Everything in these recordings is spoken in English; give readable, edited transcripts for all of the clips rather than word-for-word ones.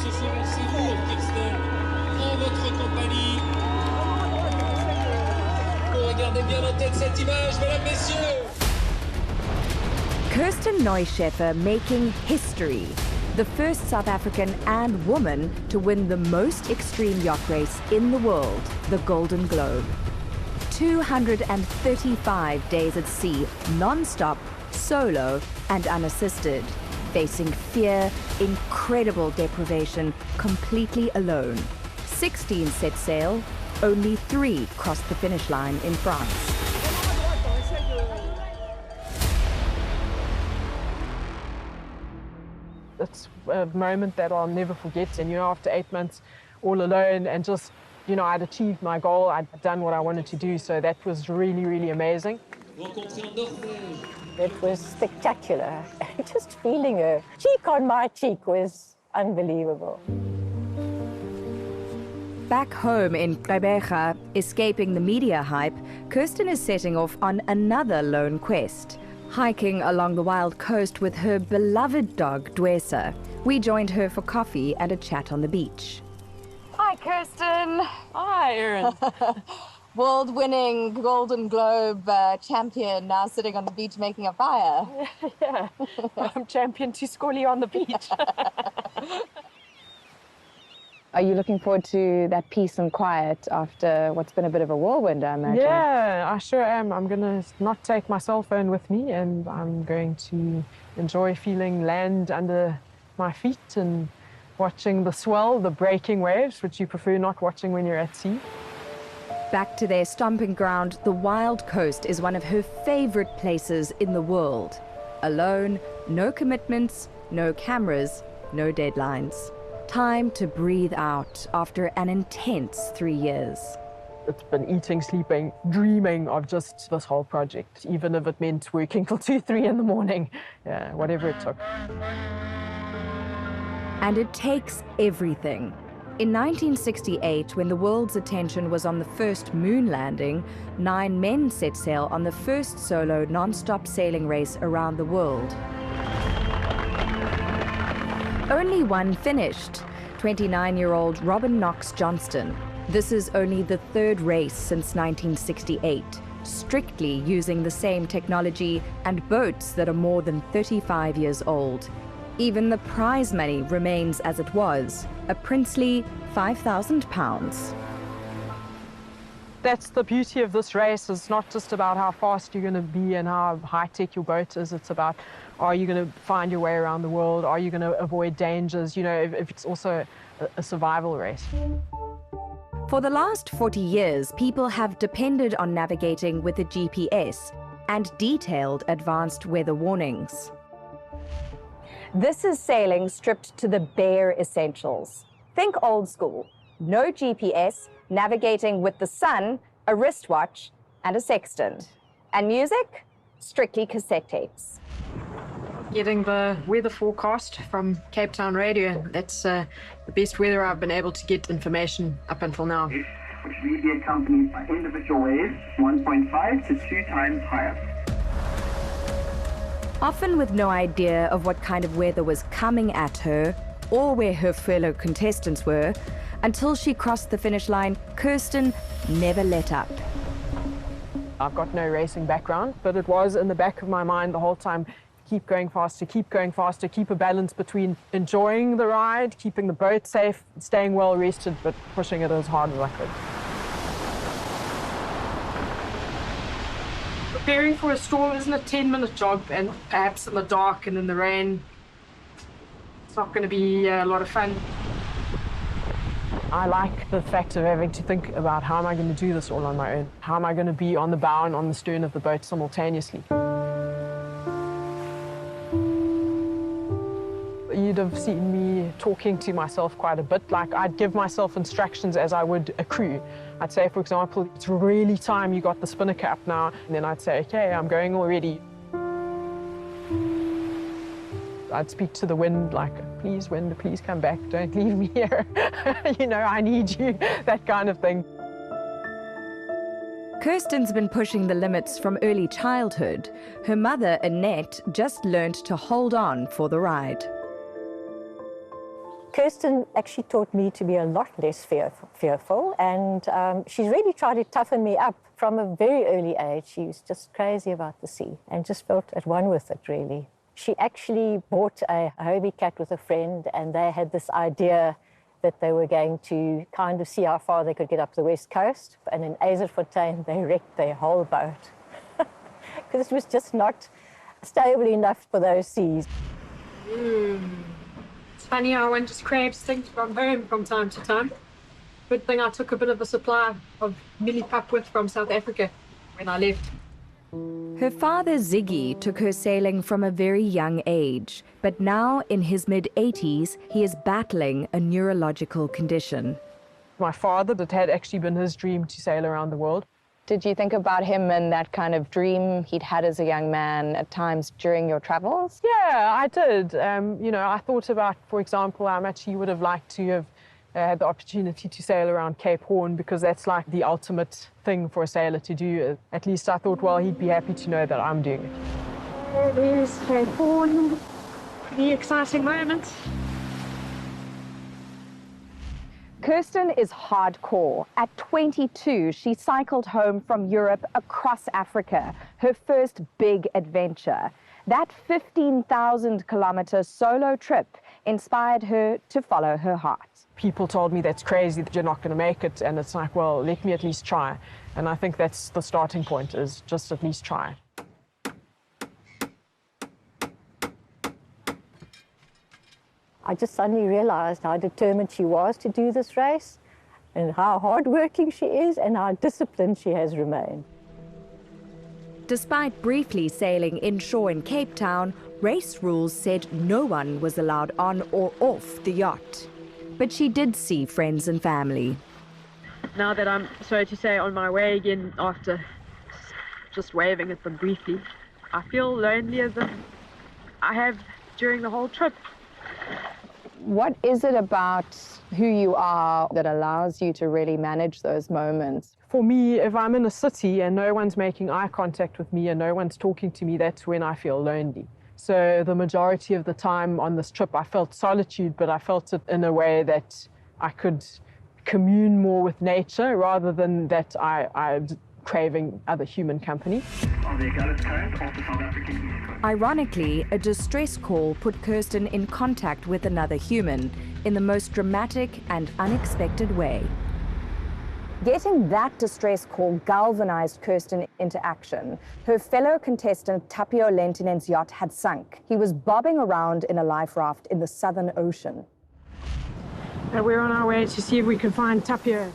ce soir, c'est vous, Kirsten, en votre compagnie. Regardez bien en tête cette image, mesdames, messieurs. Kirsten Neuschäfer making history. The first South African and woman to win the most extreme yacht race in the world, the Golden Globe. 235 days at sea, non-stop, solo and unassisted, facing fear, incredible deprivation, completely alone. 16 set sail, only 3 crossed the finish line in France. It's a moment that I'll never forget. And, after 8 months all alone and just, I'd achieved my goal. I'd done what I wanted to do. So that was really, really amazing. It was spectacular. Just feeling her cheek on my cheek was unbelievable. Back home in 𝗶𝗶𝗴𝗶𝗴𝗆, escaping the media hype, Kirsten is setting off on another lone quest. Hiking along the wild coast with her beloved dog, 𝗃𝗃𝗍. We joined her for coffee and a chat on the beach. Hi, Kirsten. Hi, Erin. World-winning Golden Globe champion, now sitting on the beach making a fire. Yeah, I'm champion 𝗃𝗍𝗶𝗴𝗶 on the beach. Are you looking forward to that peace and quiet after what's been a bit of a whirlwind, I imagine? Yeah, I sure am. I'm going to not take my cell phone with me, and I'm going to enjoy feeling land under my feet and watching the swell, the breaking waves, which you prefer not watching when you're at sea. Back to their stomping ground, the wild coast is one of her favorite places in the world. Alone, no commitments, no cameras, no deadlines. Time to breathe out after an intense 3 years. It's been eating, sleeping, dreaming of just this whole project, even if it meant working till 2, 3 in the morning. Yeah, whatever it took. And it takes everything. In 1968, when the world's attention was on the first moon landing, 9 men set sail on the first solo non-stop sailing race around the world. Only one finished, 29-year-old Robin Knox Johnston. This is only the 3rd race since 1968, strictly using the same technology and boats that are more than 35 years old. Even the prize money remains as it was, a princely £5,000. That's the beauty of this race. It's not just about how fast you're going to be and how high-tech your boat is. It's about, are you going to find your way around the world? Are you going to avoid dangers? If it's also a survival race. For the last 40 years, people have depended on navigating with a GPS and detailed advanced weather warnings. This is sailing stripped to the bare essentials. Think old school. No GPS, navigating with the sun, a wristwatch, and a sextant. And music? Strictly cassette tapes. Getting the weather forecast from Cape Town radio. That's the best weather I've been able to get information up until now. Which may be accompanied by individual waves 1.5 to 2 times higher. Often with no idea of what kind of weather was coming at her or where her fellow contestants were, until she crossed the finish line, Kirsten never let up. I've got no racing background, but it was in the back of my mind the whole time. Keep going faster, keep a balance between enjoying the ride, keeping the boat safe, staying well rested, but pushing it as hard as I could. Preparing for a storm isn't a 10-minute job, and perhaps in the dark and in the rain, it's not going to be a lot of fun. I like the fact of having to think about, how am I going to do this all on my own? How am I going to be on the bow and on the stern of the boat simultaneously? You'd have seen me talking to myself quite a bit. Like, I'd give myself instructions as I would a crew. I'd say, for example, it's really time you got the spinnaker cap now. And then I'd say, okay, I'm going already. I'd speak to the wind like, please, wind, please come back. Don't leave me here. I need you, that kind of thing. Kirsten's been pushing the limits from early childhood. Her mother, Annette, just learned to hold on for the ride. Kirsten actually taught me to be a lot less fearful, and she's really tried to toughen me up from a very early age. She was just crazy about the sea and just felt at one with it, really. She actually bought a 𝗃𝗶𝗴𝗶𝗴𝗆 with a friend, and they had this idea that they were going to kind of see how far they could get up the west coast. And in 𝗃𝗃𝗴𝗶𝗴𝗆, they wrecked their whole boat because it was just not stable enough for those seas. It's funny how one just craves things from home from time to time. Good thing I took a bit of a supply of 𝗃𝗵𝗶𝗴𝗶 with from South Africa when I left. Her father, 𝗃𝗍, took her sailing from a very young age, but now in his mid-80s, he is battling a neurological condition. My father, it had actually been his dream to sail around the world. Did you think about him and that kind of dream he'd had as a young man at times during your travels? Yeah, I did. You know, I thought about, for example, how much he would have liked to have had the opportunity to sail around Cape Horn, because that's like the ultimate thing for a sailor to do. At least I thought, well, he'd be happy to know that I'm doing it. There's Cape Horn. Pretty exciting moment. Kirsten is hardcore. At 22, she cycled home from Europe across Africa, her first big adventure. That 15,000-kilometer solo trip inspired her to follow her heart. People told me that's crazy, that you're not going to make it, and it's like, well, let me at least try. And I think that's the starting point, is just at least try. I just suddenly realized how determined she was to do this race, and how hardworking she is, and how disciplined she has remained. Despite briefly sailing inshore in Cape Town, race rules said no one was allowed on or off the yacht. But she did see friends and family. Now that I'm, so to say, on my way again after just waving at them briefly, I feel lonelier than I have during the whole trip. What is it about who you are that allows you to really manage those moments? For me, if I'm in a city and no one's making eye contact with me and no one's talking to me, that's when I feel lonely. So the majority of the time on this trip, I felt solitude, but I felt it in a way that I could commune more with nature rather than that I'm craving other human company. Ironically, a distress call put Kirsten in contact with another human in the most dramatic and unexpected way. Getting that distress call galvanized Kirsten into action. Her fellow contestant 𝗃𝗵𝗴𝗶𝗴𝗆 Lentinen's yacht had sunk. He was bobbing around in a life raft in the Southern Ocean. And we're on our way to see if we can find 𝗃𝗵𝗴𝗶𝗴𝗆.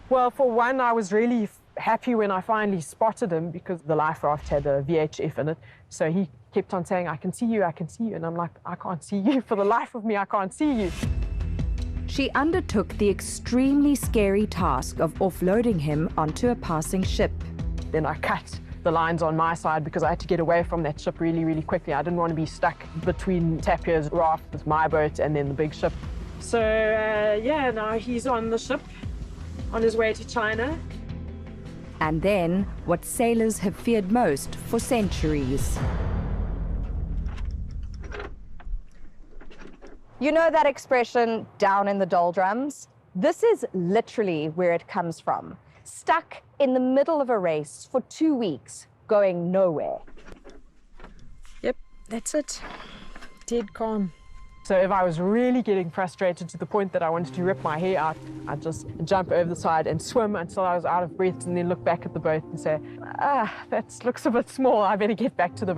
Well, for one, I was really happy when I finally spotted him, because the life raft had a VHF in it. So he kept on saying, I can see you, I can see you. And I'm like, I can't see you. For the life of me, I can't see you. She undertook the extremely scary task of offloading him onto a passing ship. Then I cut the lines on my side because I had to get away from that ship really, really quickly. I didn't want to be stuck between 𝗃𝗵𝗴𝗆's raft, with my boat, and then the big ship. So, yeah, now he's on the ship, on his way to China. And then, what sailors have feared most for centuries. You know that expression, down in the doldrums? This is literally where it comes from. Stuck in the middle of a race for 2 weeks, going nowhere. Yep, that's it. Dead calm. So if I was really getting frustrated to the point that I wanted to rip my hair out, I'd just jump over the side and swim until I was out of breath, and then look back at the boat and say, that looks a bit small, I better get back to the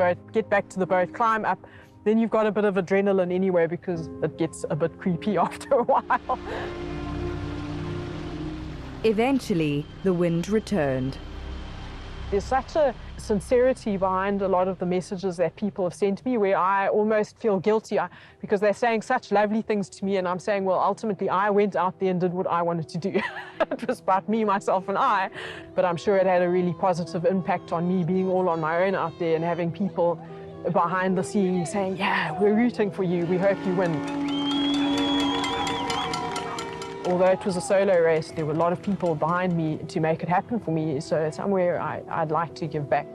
boat, climb up. Then you've got a bit of adrenaline anyway, because it gets a bit creepy after a while. Eventually, the wind returned. There's such a sincerity behind a lot of the messages that people have sent me, where I almost feel guilty because they're saying such lovely things to me, and I'm saying, well, ultimately I went out there and did what I wanted to do. It was about me, myself and I, but I'm sure it had a really positive impact on me being all on my own out there and having people behind the scenes saying, yeah, we're rooting for you, we hope you win. Although it was a solo race, there were a lot of people behind me to make it happen for me, so somewhere I'd like to give back.